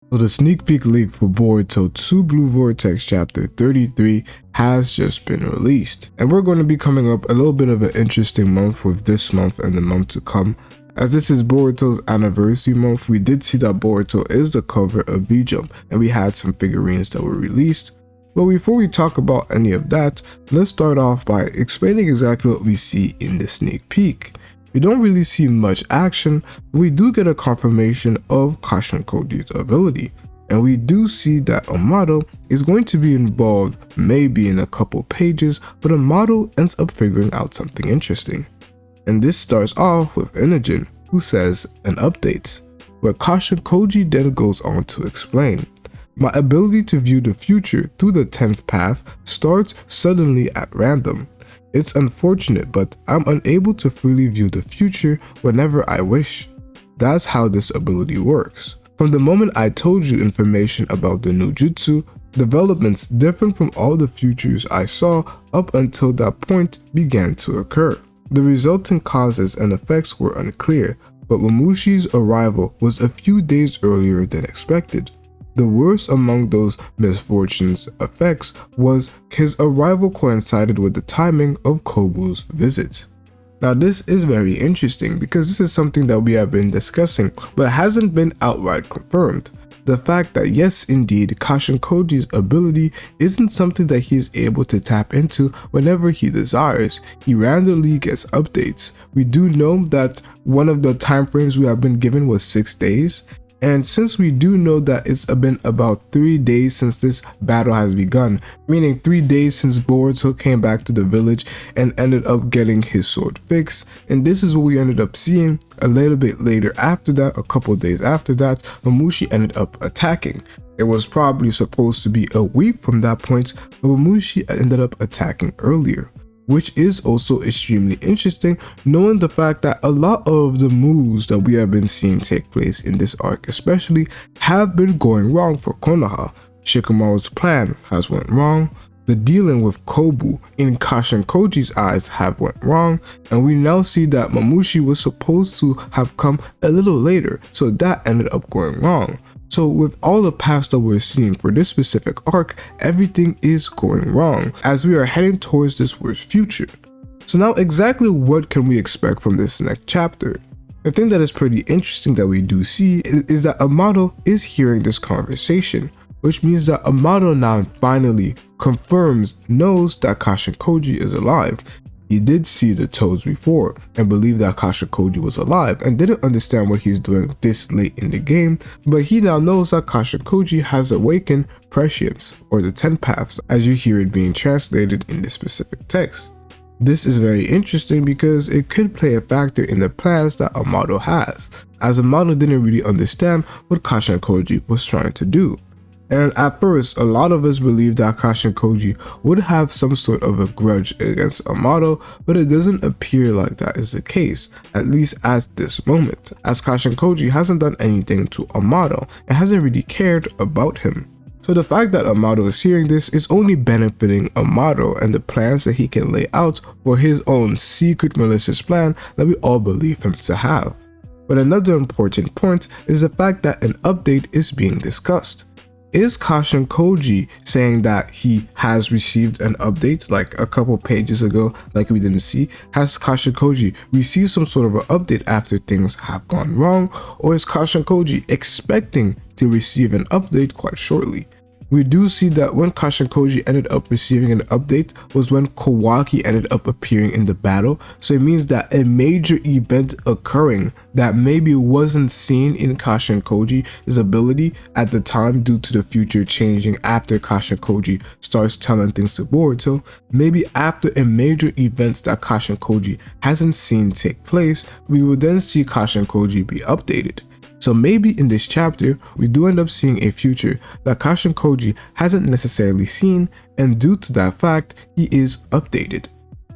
So the sneak peek leak for Boruto 2 Blue Vortex chapter 33 has just been released. And we're going to be coming up a little bit of an interesting month with this month and the month to come. As this is Boruto's anniversary month, we did see that Boruto is the cover of V-Jump, and we had some figurines that were released. But before we talk about any of that, let's start off by explaining exactly what we see in the sneak peek. We don't really see much action, but we do get a confirmation of Kashin Koji's ability, and we do see that Amado is going to be involved maybe in a couple pages, but Amado ends up figuring out something interesting. And this starts off with Inogen, who says an update, where Kashin Koji then goes on to explain. My ability to view the future through the 10th path starts suddenly at random. It's unfortunate, but I'm unable to freely view the future whenever I wish. That's how this ability works. From the moment I told you information about the new jutsu, developments different from all the futures I saw up until that point began to occur. The resulting causes and effects were unclear, but Mamushi's arrival was a few days earlier than expected. The worst among those misfortunes effects was his arrival coincided with the timing of Kobu's visit. Now this is very interesting because this is something that we have been discussing but hasn't been outright confirmed. The fact that yes indeed Kashin Koji's ability isn't something that he is able to tap into whenever he desires. He randomly gets updates. We do know that one of the time frames we have been given was 6 days. And since we do know that it's been about 3 days since this battle has begun, meaning 3 days since Boruto came back to the village and ended up getting his sword fixed, and this is what we ended up seeing a little bit later after that, a couple days after that, Mamushi ended up attacking. It was probably supposed to be a week from that point, but Mamushi ended up attacking earlier, which is also extremely interesting knowing the fact that a lot of the moves that we have been seeing take place in this arc especially have been going wrong for Konoha. Shikamaru's plan has went wrong, the dealing with Kobu in Kashin Koji's eyes have went wrong, and we now see that Mamushi was supposed to have come a little later, so that ended up going wrong. So with all the past that we're seeing for this specific arc, everything is going wrong as we are heading towards this worst future. So now exactly what can we expect from this next chapter? The thing that is pretty interesting that we do see is that Amato is hearing this conversation, which means that Amato now finally knows that Kashin Koji is alive. He did see the toads before and believed that Kashin Koji was alive and didn't understand what he's doing this late in the game, but he now knows that Kashin Koji has awakened prescience, or the 10 paths, as you hear it being translated in this specific text. This is very interesting because it could play a factor in the plans that Amado has, as Amado didn't really understand what Kashin Koji was trying to do. And at first, a lot of us believed that Kashin Koji would have some sort of a grudge against Amado, but it doesn't appear like that is the case, at least at this moment, as Kashin Koji hasn't done anything to Amado and hasn't really cared about him. So the fact that Amado is hearing this is only benefiting Amado and the plans that he can lay out for his own secret malicious plan that we all believe him to have. But another important point is the fact that an update is being discussed. Is Kashin Koji saying that he has received an update like a couple pages ago, like we didn't see? Has Kashin Koji received some sort of an update after things have gone wrong? Or is Kashin Koji expecting to receive an update quite shortly? We do see that when Kashin Koji ended up receiving an update was when Kawaki ended up appearing in the battle, so it means that a major event occurring that maybe wasn't seen in Kashin Koji's ability at the time due to the future changing after Kashin Koji starts telling things to Boruto, maybe after a major event that Kashin Koji hasn't seen take place, we will then see Kashin Koji be updated. So maybe in this chapter, we do end up seeing a future that Kashin Koji hasn't necessarily seen, and due to that fact, he is updated.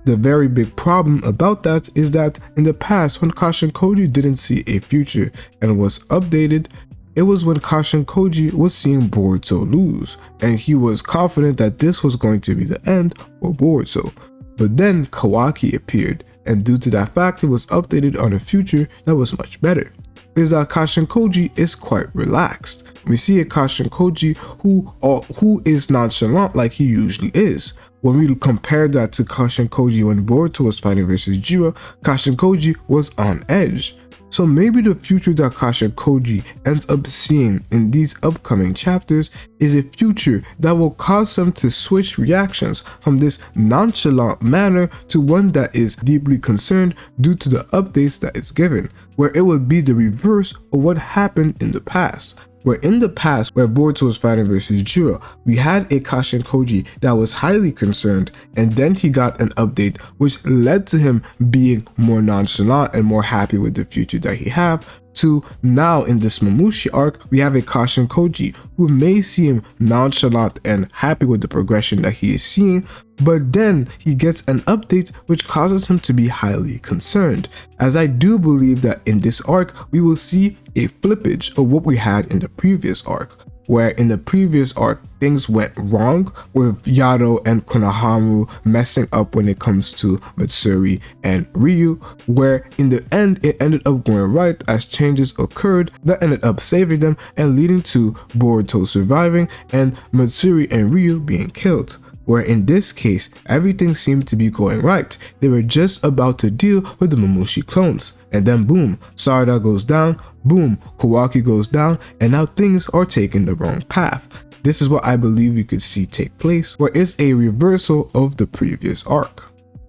The very big problem about that is that in the past, when Kashin Koji didn't see a future and was updated, it was when Kashin Koji was seeing Boruto lose, and he was confident that this was going to be the end for Boruto. But then Kawaki appeared, and due to that fact, it was updated on a future that was much better. is that Kashin Koji is quite relaxed. We see a Kashin Koji who is nonchalant like he usually is. When we compare that to Kashin Koji when Boruto was fighting versus Jiro, Kashin Koji was on edge. So maybe the future that Kashin Koji ends up seeing in these upcoming chapters is a future that will cause him to switch reactions from this nonchalant manner to one that is deeply concerned due to the updates that is given, where it would be the reverse of what happened in the past. Where in the past, where Boruto was fighting versus Jiro, we had a Kashin Koji that was highly concerned, and then he got an update which led to him being more nonchalant and more happy with the future that he have, to now in this Mamushi arc, we have a Kashin Koji who may seem nonchalant and happy with the progression that he is seeing, but then he gets an update which causes him to be highly concerned, as I do believe that in this arc we will see a flippage of what we had in the previous arc, where in the previous arc things went wrong with Yado and Konoha messing up when it comes to Matsuri and Ryu, where in the end it ended up going right as changes occurred that ended up saving them and leading to Boruto surviving and Matsuri and Ryu being killed. Where in this case, everything seemed to be going right. They were just about to deal with the Mamushi clones. And then boom, Sarada goes down, boom, Kawaki goes down, and now things are taking the wrong path. This is what I believe we could see take place, where it's a reversal of the previous arc.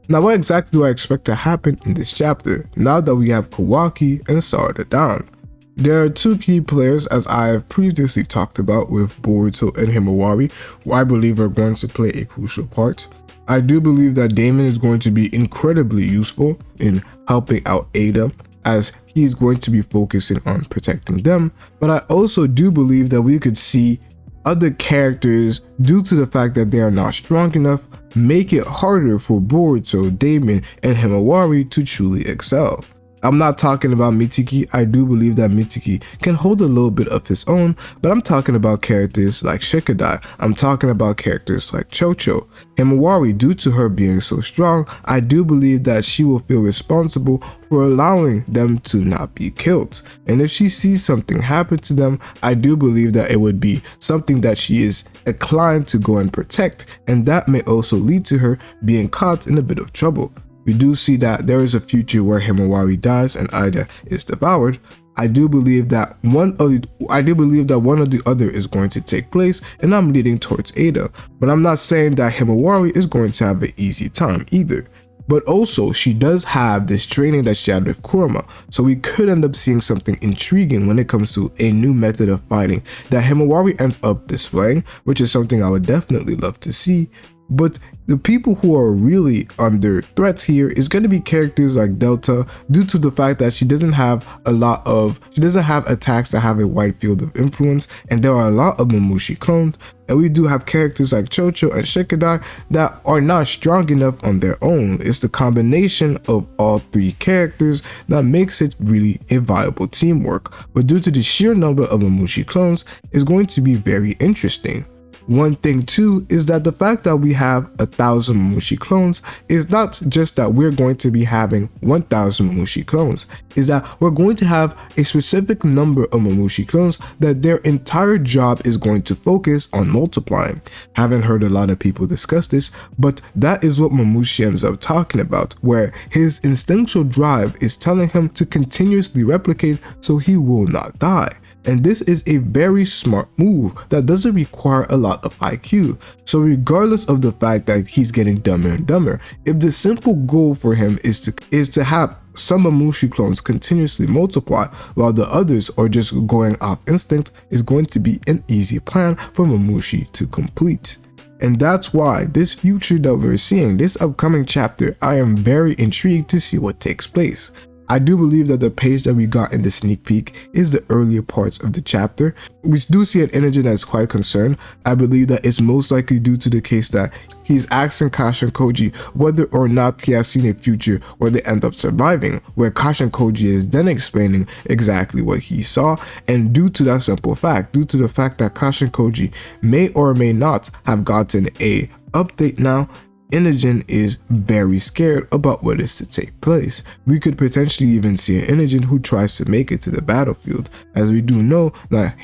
Now what exactly do I expect to happen in this chapter, now that we have Kawaki and Sarada down? There are two key players, as I have previously talked about, with Boruto and Himawari, who I believe are going to play a crucial part. I do believe that Damon is going to be incredibly useful in helping out Ada, as he's going to be focusing on protecting them, but I also do believe that we could see other characters, due to the fact that they are not strong enough, make it harder for Boruto, Damon, and Himawari to truly excel. I'm not talking about Mitsuki. I do believe that Mitsuki can hold a little bit of his own, but I'm talking about characters like Shikadai. I'm talking about characters like Chocho. Himawari, due to her being so strong, I do believe that she will feel responsible for allowing them to not be killed. And if she sees something happen to them, I do believe that it would be something that she is inclined to go and protect, and that may also lead to her being caught in a bit of trouble. We do see that there is a future where Himawari dies and Ida is devoured. I do believe that one of the other is going to take place, and I'm leading towards Ada. But I'm not saying that Himawari is going to have an easy time either. But also, she does have this training that she had with Kurama, so we could end up seeing something intriguing when it comes to a new method of fighting that Himawari ends up displaying, which is something I would definitely love to see. But the people who are really under threat here is going to be characters like Delta, due to the fact that she doesn't have attacks that have a wide field of influence, and there are a lot of Mamushi clones, and we do have characters like Chocho and Shikadai that are not strong enough on their own. It's the combination of all three characters that makes it really a viable teamwork, but due to the sheer number of Mamushi clones, it's going to be very interesting. One thing too is that the fact that we have 1,000 Mamushi clones is not just that we're going to be having 1,000 Mamushi clones, is that we're going to have a specific number of Mamushi clones that their entire job is going to focus on multiplying. Haven't heard a lot of people discuss this, but that is what Mamushi ends up talking about, where his instinctual drive is telling him to continuously replicate so he will not die. And this is a very smart move that doesn't require a lot of IQ. So regardless of the fact that he's getting dumber and dumber, if the simple goal for him is to have some Mamushi clones continuously multiply while the others are just going off instinct, is going to be an easy plan for Mamushi to complete. And that's why this future that we're seeing, this upcoming chapter, I am very intrigued to see what takes place. I do believe that the page that we got in the sneak peek is the earlier parts of the chapter. We do see an energy that is quite concerned. I believe that it's most likely due to the case that he's asking Kashin Koji whether or not he has seen a future where they end up surviving, where Kashin Koji is then explaining exactly what he saw, and due to that simple fact, due to the fact that Kashin Koji may or may not have gotten a update now, Inogen is very scared about what is to take place. We could potentially even see an Inogen who tries to make it to the battlefield, as we do know that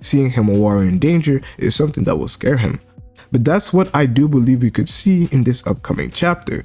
seeing him a warrior in danger is something that will scare him. But that's what I do believe we could see in this upcoming chapter.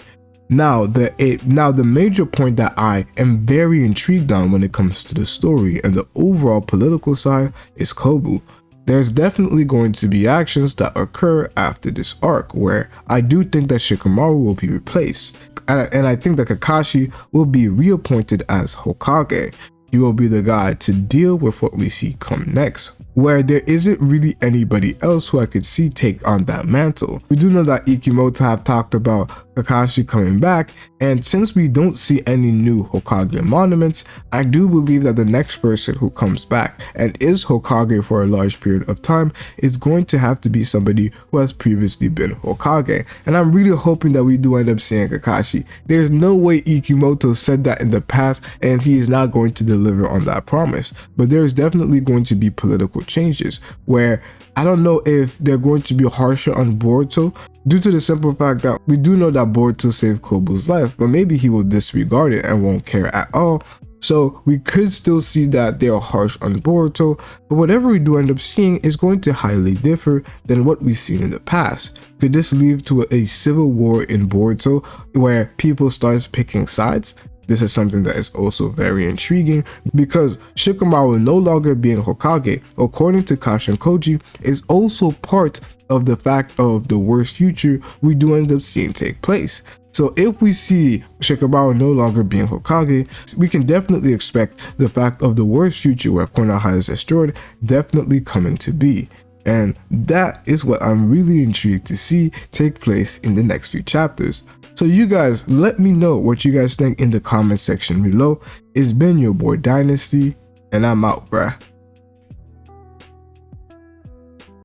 Now the major point that I am very intrigued on when it comes to the story and the overall political side is Kobu. There's definitely going to be actions that occur after this arc where I do think that Shikamaru will be replaced, and I think that Kakashi will be reappointed as Hokage. He will be the guy to deal with what we see come next, where there isn't really anybody else who I could see take on that mantle. We do know that Ikimoto have talked about Kakashi coming back, and since we don't see any new Hokage monuments, I do believe that the next person who comes back and is Hokage for a large period of time is going to have to be somebody who has previously been Hokage, and I'm really hoping that we do end up seeing Kakashi. There's no way Ikimoto said that in the past and he is not going to deliver on that promise, but there's definitely going to be political changes where I don't know if they're going to be harsher on Boruto due to the simple fact that we do know that Boruto saved Kobu's life, but maybe he will disregard it and won't care at all. So we could still see that they are harsh on Boruto, but whatever we do end up seeing is going to highly differ than what we've seen in the past. Could this lead to a civil war in Boruto where people start picking sides? This is something that is also very intriguing because Shikamaru no longer being Hokage, according to Kashin Koji, is also part of the fact of the worst future we do end up seeing take place. So if we see Shikamaru no longer being Hokage, we can definitely expect the fact of the worst future where Konoha is destroyed definitely coming to be. And that is what I'm really intrigued to see take place in the next few chapters. So you guys, let me know what you guys think in the comment section below. It's been your boy Dynasty, and I'm out, bruh.